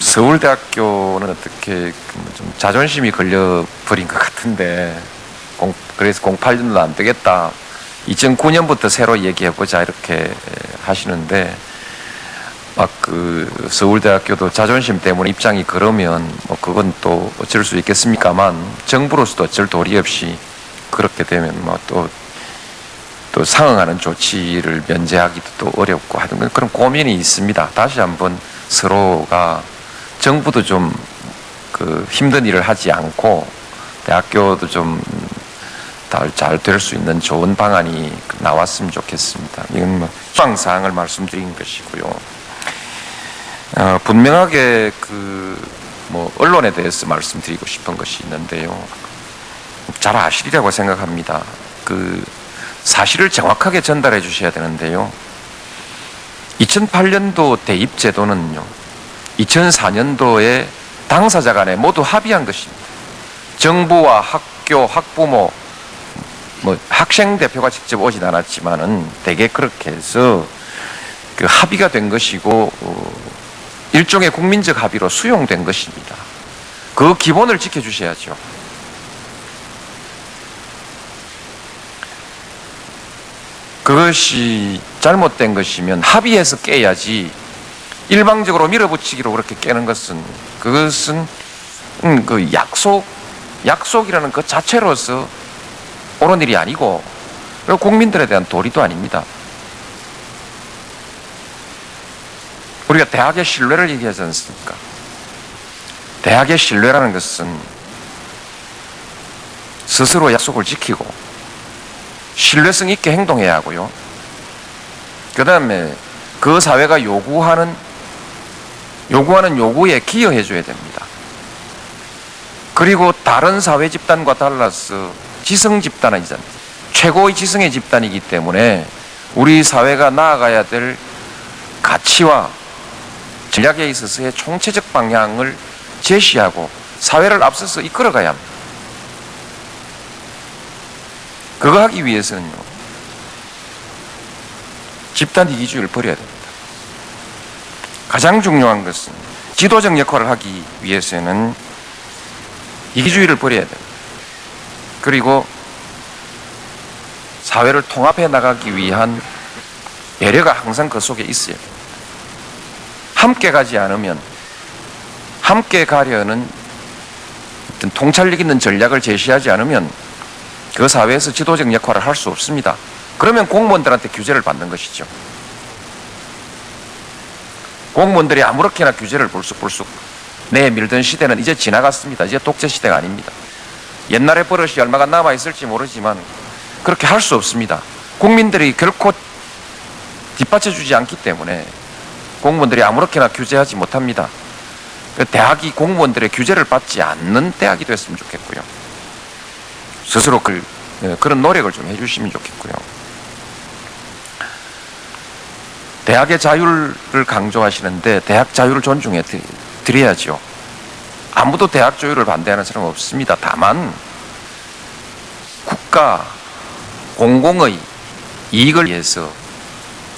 서울대학교는 어떻게 좀 자존심이 걸려버린 것 같은데, 그래서 08년도 안 되겠다, 2009년부터 새로 얘기해보자 이렇게 하시는데, 막 서울대학교도 자존심 때문에 입장이 그러면 뭐 그건 또 어쩔 수 있겠습니까만, 정부로서도 어쩔 도리 없이 그렇게 되면 뭐 또 상응하는 조치를 면제하기도 또 어렵고 하여튼 그런 고민이 있습니다. 다시 한번 서로가 정부도 좀 힘든 일을 하지 않고 대학교도 좀 잘 될 수 있는 좋은 방안이 나왔으면 좋겠습니다. 이건 뭐 희망사항을 말씀드린 것이고요. 분명하게 언론에 대해서 말씀드리고 싶은 것이 있는데요. 잘 아시리라고 생각합니다. 사실을 정확하게 전달해 주셔야 되는데요. 2008년도 대입 제도는요, 2004년도에 당사자 간에 모두 합의한 것입니다. 정부와 학교, 학부모, 학생 대표가 직접 오진 않았지만은 대개 그렇게 해서 합의가 된 것이고, 일종의 국민적 합의로 수용된 것입니다. 그 기본을 지켜주셔야죠. 그것이 잘못된 것이면 합의해서 깨야지, 일방적으로 밀어붙이기로 그렇게 깨는 것은, 그것은 약속이라는 것 자체로서 옳은 일이 아니고, 그리고 국민들에 대한 도리도 아닙니다. 우리가 대학의 신뢰를 얘기하지 않습니까? 대학의 신뢰라는 것은 스스로 약속을 지키고 신뢰성 있게 행동해야 하고요. 그 다음에 그 사회가 요구하는 요구에 기여해 줘야 됩니다. 그리고 다른 사회 집단과 달라서 지성 집단이잖아요. 최고의 지성의 집단이기 때문에 우리 사회가 나아가야 될 가치와 전략에 있어서의 총체적 방향을 제시하고 사회를 앞서서 이끌어가야 합니다. 그거 하기 위해서는요, 집단 이기주의를 버려야 됩니다. 가장 중요한 것은 지도적 역할을 하기 위해서는 이기주의를 버려야 됩니다. 그리고 사회를 통합해 나가기 위한 배려가 항상 그 속에 있어야 됩니다. 함께 가지 않으면, 함께 가려는 어떤 통찰력 있는 전략을 제시하지 않으면 그 사회에서 지도적 역할을 할 수 없습니다. 그러면 공무원들한테 규제를 받는 것이죠. 공무원들이 아무렇게나 규제를 불쑥불쑥 내밀던 시대는 이제 지나갔습니다. 이제 독재 시대가 아닙니다. 옛날의 버릇이 얼마가 남아있을지 모르지만 그렇게 할 수 없습니다. 국민들이 결코 뒷받쳐주지 않기 때문에 공무원들이 아무렇게나 규제하지 못합니다. 대학이 공무원들의 규제를 받지 않는 대학이 됐으면 좋겠고요. 스스로 그런 노력을 좀 해주시면 좋겠고요. 대학의 자유를 강조하시는데 대학 자유를 존중해 드려야죠. 아무도 대학 자유를 반대하는 사람은 없습니다. 다만 국가 공공의 이익을 위해서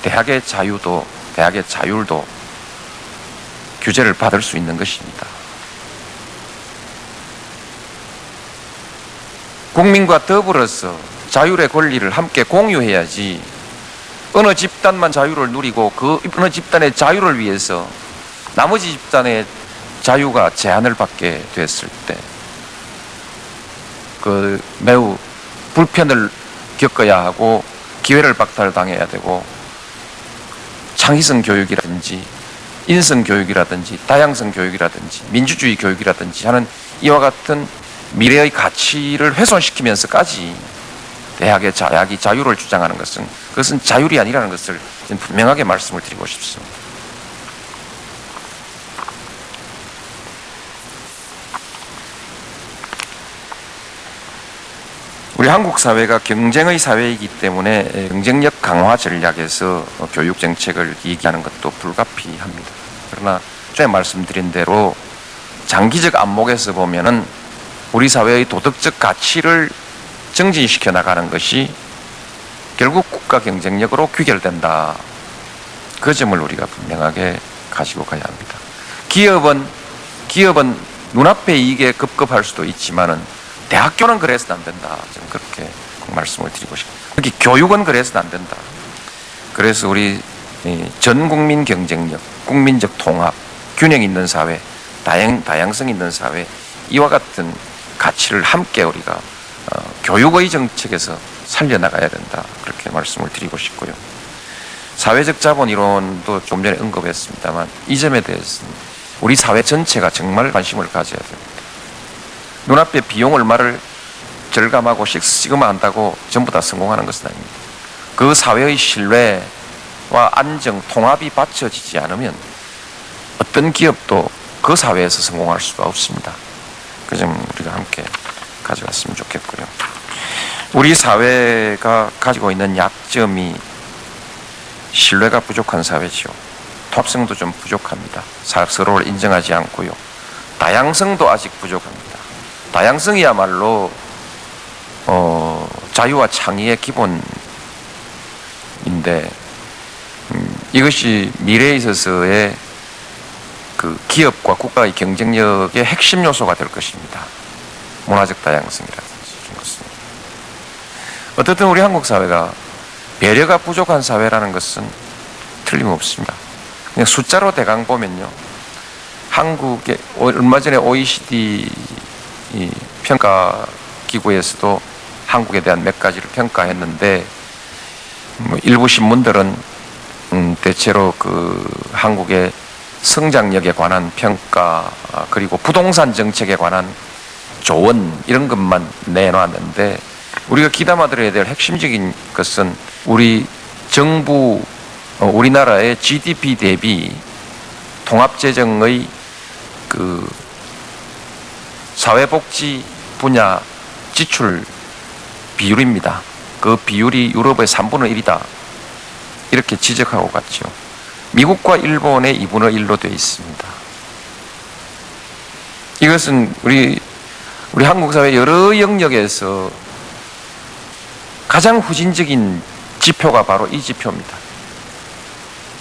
대학의 자율도 규제를 받을 수 있는 것입니다. 국민과 더불어서 자율의 권리를 함께 공유해야지, 어느 집단만 자유를 누리고 그 어느 집단의 자유를 위해서 나머지 집단의 자유가 제한을 받게 됐을 때 매우 불편을 겪어야 하고 기회를 박탈당해야 되고, 창의성 교육이라든지 인성 교육이라든지 다양성 교육이라든지 민주주의 교육이라든지 하는 이와 같은 미래의 가치를 훼손시키면서까지 대학이 자유를 주장하는 그것은 자율이 아니라는 것을 분명하게 말씀을 드리고 싶습니다. 우리 한국 사회가 경쟁의 사회이기 때문에 경쟁력 강화 전략에서 교육 정책을 얘기하는 것도 불가피합니다. 그러나 전에 말씀드린 대로 장기적 안목에서 보면은 우리 사회의 도덕적 가치를 정진시켜 나가는 것이 결국 국가 경쟁력으로 귀결된다. 그 점을 우리가 분명하게 가지고 가야 합니다. 기업은 눈앞에 이익에 급급할 수도 있지만은 대학교는 그래서는 안 된다. 저는 그렇게 꼭 말씀을 드리고 싶습니다. 특히 교육은 그래서는 안 된다. 그래서 우리 전 국민 경쟁력, 국민적 통합, 균형 있는 사회, 다양성 있는 사회, 이와 같은 가치를 함께 우리가 교육의 정책에서 살려나가야 된다. 그렇게 말씀을 드리고 싶고요. 사회적 자본 이론도 좀 전에 언급했습니다만 이 점에 대해서는 우리 사회 전체가 정말 관심을 가져야 됩니다. 눈앞에 비용 얼마를 절감하고 시그마한다고 전부 다 성공하는 것은 아닙니다. 그 사회의 신뢰와 안정, 통합이 받쳐지지 않으면 어떤 기업도 그 사회에서 성공할 수가 없습니다. 그 점 우리가 함께 가져갔으면 좋겠고요. 우리 사회가 가지고 있는 약점이 신뢰가 부족한 사회지요. 통합성도 좀 부족합니다. 서로를 인정하지 않고요. 다양성도 아직 부족합니다. 다양성이야말로 자유와 창의의 기본인데 이것이 미래에 있어서의 그 기업과 국가의 경쟁력의 핵심 요소가 될 것입니다. 문화적 다양성이라든지 이런 것은. 어떻든 우리 한국 사회가 배려가 부족한 사회라는 것은 틀림없습니다. 그냥 숫자로 대강 보면요. 한국의 얼마 전에 OECD 평가기구에서도 한국에 대한 몇 가지를 평가했는데 일부 신문들은 대체로 그 한국의 성장력에 관한 평가 그리고 부동산 정책에 관한 조언 이런 것만 내놨는데 우리가 귀담아 들어야 될 핵심적인 것은 우리 정부 우리나라의 GDP 대비 통합재정의 그 사회복지 분야 지출 비율입니다. 그 비율이 유럽의 3분의 1이다. 이렇게 지적하고 갔죠. 미국과 일본의 2분의 1로 되어 있습니다. 이것은 우리 한국 사회 여러 영역에서 가장 후진적인 지표가 바로 이 지표입니다.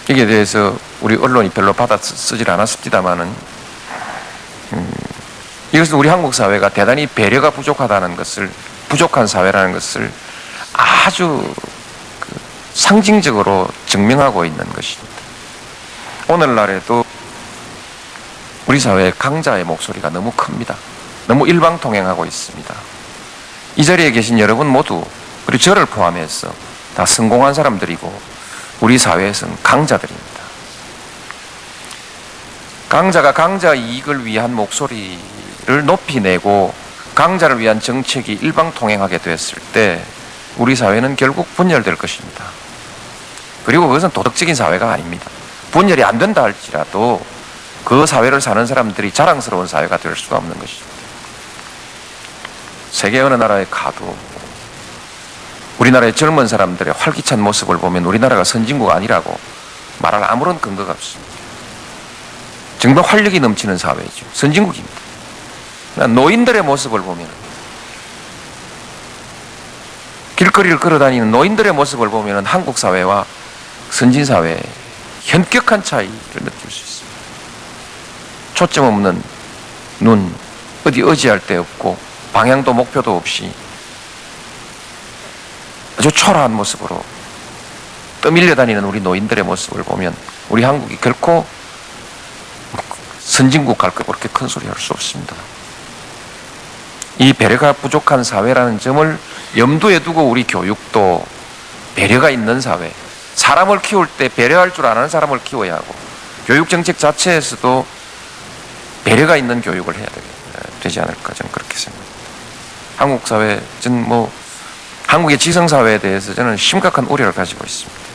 여기에 대해서 우리 언론이 별로 받아 쓰질 않았습니다만은 이것은 우리 한국 사회가 대단히 배려가 부족한 사회라는 것을 아주 상징적으로 증명하고 있는 것입니다. 오늘날에도 우리 사회의 강자의 목소리가 너무 큽니다. 너무 일방통행하고 있습니다. 이 자리에 계신 여러분 모두 그리고 저를 포함해서 다 성공한 사람들이고 우리 사회에서는 강자들입니다. 강자가 강자의 이익을 위한 목소리를 높이 내고 강자를 위한 정책이 일방통행하게 됐을 때 우리 사회는 결국 분열될 것입니다. 그리고 그것은 도덕적인 사회가 아닙니다. 분열이 안 된다 할지라도 그 사회를 사는 사람들이 자랑스러운 사회가 될 수가 없는 것입니다. 세계 어느 나라에 가도 우리나라의 젊은 사람들의 활기찬 모습을 보면 우리나라가 선진국 아니라고 말할 아무런 근거가 없습니다. 정말 활력이 넘치는 사회죠. 선진국입니다. 노인들의 모습을 보면 길거리를 걸어다니는 노인들의 모습을 보면 한국 사회와 선진 사회의 현격한 차이를 느낄 수 있습니다. 초점 없는 눈, 어디 의지할 데 없고 방향도 목표도 없이 아주 초라한 모습으로 떠밀려 다니는 우리 노인들의 모습을 보면 우리 한국이 결코 선진국 갈 거 그렇게 큰 소리 할 수 없습니다. 이 배려가 부족한 사회라는 점을 염두에 두고 우리 교육도 배려가 있는 사회, 사람을 키울 때 배려할 줄 아는 사람을 키워야 하고 교육 정책 자체에서도 배려가 있는 교육을 해야 되지 않을까 저는 그렇게 생각합니다. 한국 사회, 저는 한국의 지성사회에 대해서 저는 심각한 우려를 가지고 있습니다.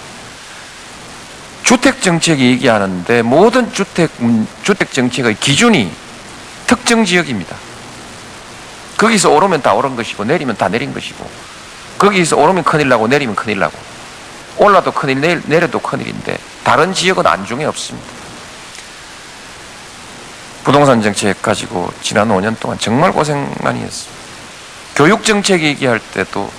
주택정책이 얘기하는데 모든 주택정책의 기준이 특정 지역입니다. 거기서 오르면 다 오른 것이고 내리면 다 내린 것이고 거기서 오르면 큰일 나고 내리면 큰일 나고 올라도 큰일 내려도 큰일인데 다른 지역은 안중에 없습니다. 부동산 정책 가지고 지난 5년 동안 정말 고생 많이 했습니다. 교육정책 얘기할 때도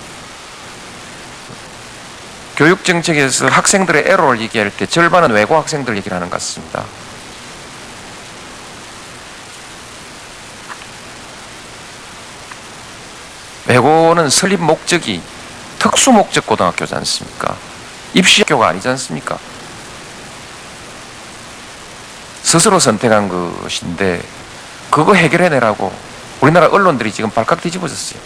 교육정책에서 학생들의 애로를 얘기할 때 절반은 외고 학생들 얘기를 하는 것 같습니다. 외고는 설립 목적이 특수 목적 고등학교지 않습니까? 입시학교가 아니지 않습니까? 스스로 선택한 것인데 그거 해결해내라고 우리나라 언론들이 지금 발칵 뒤집어졌어요.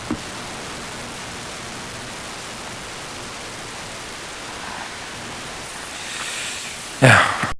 야.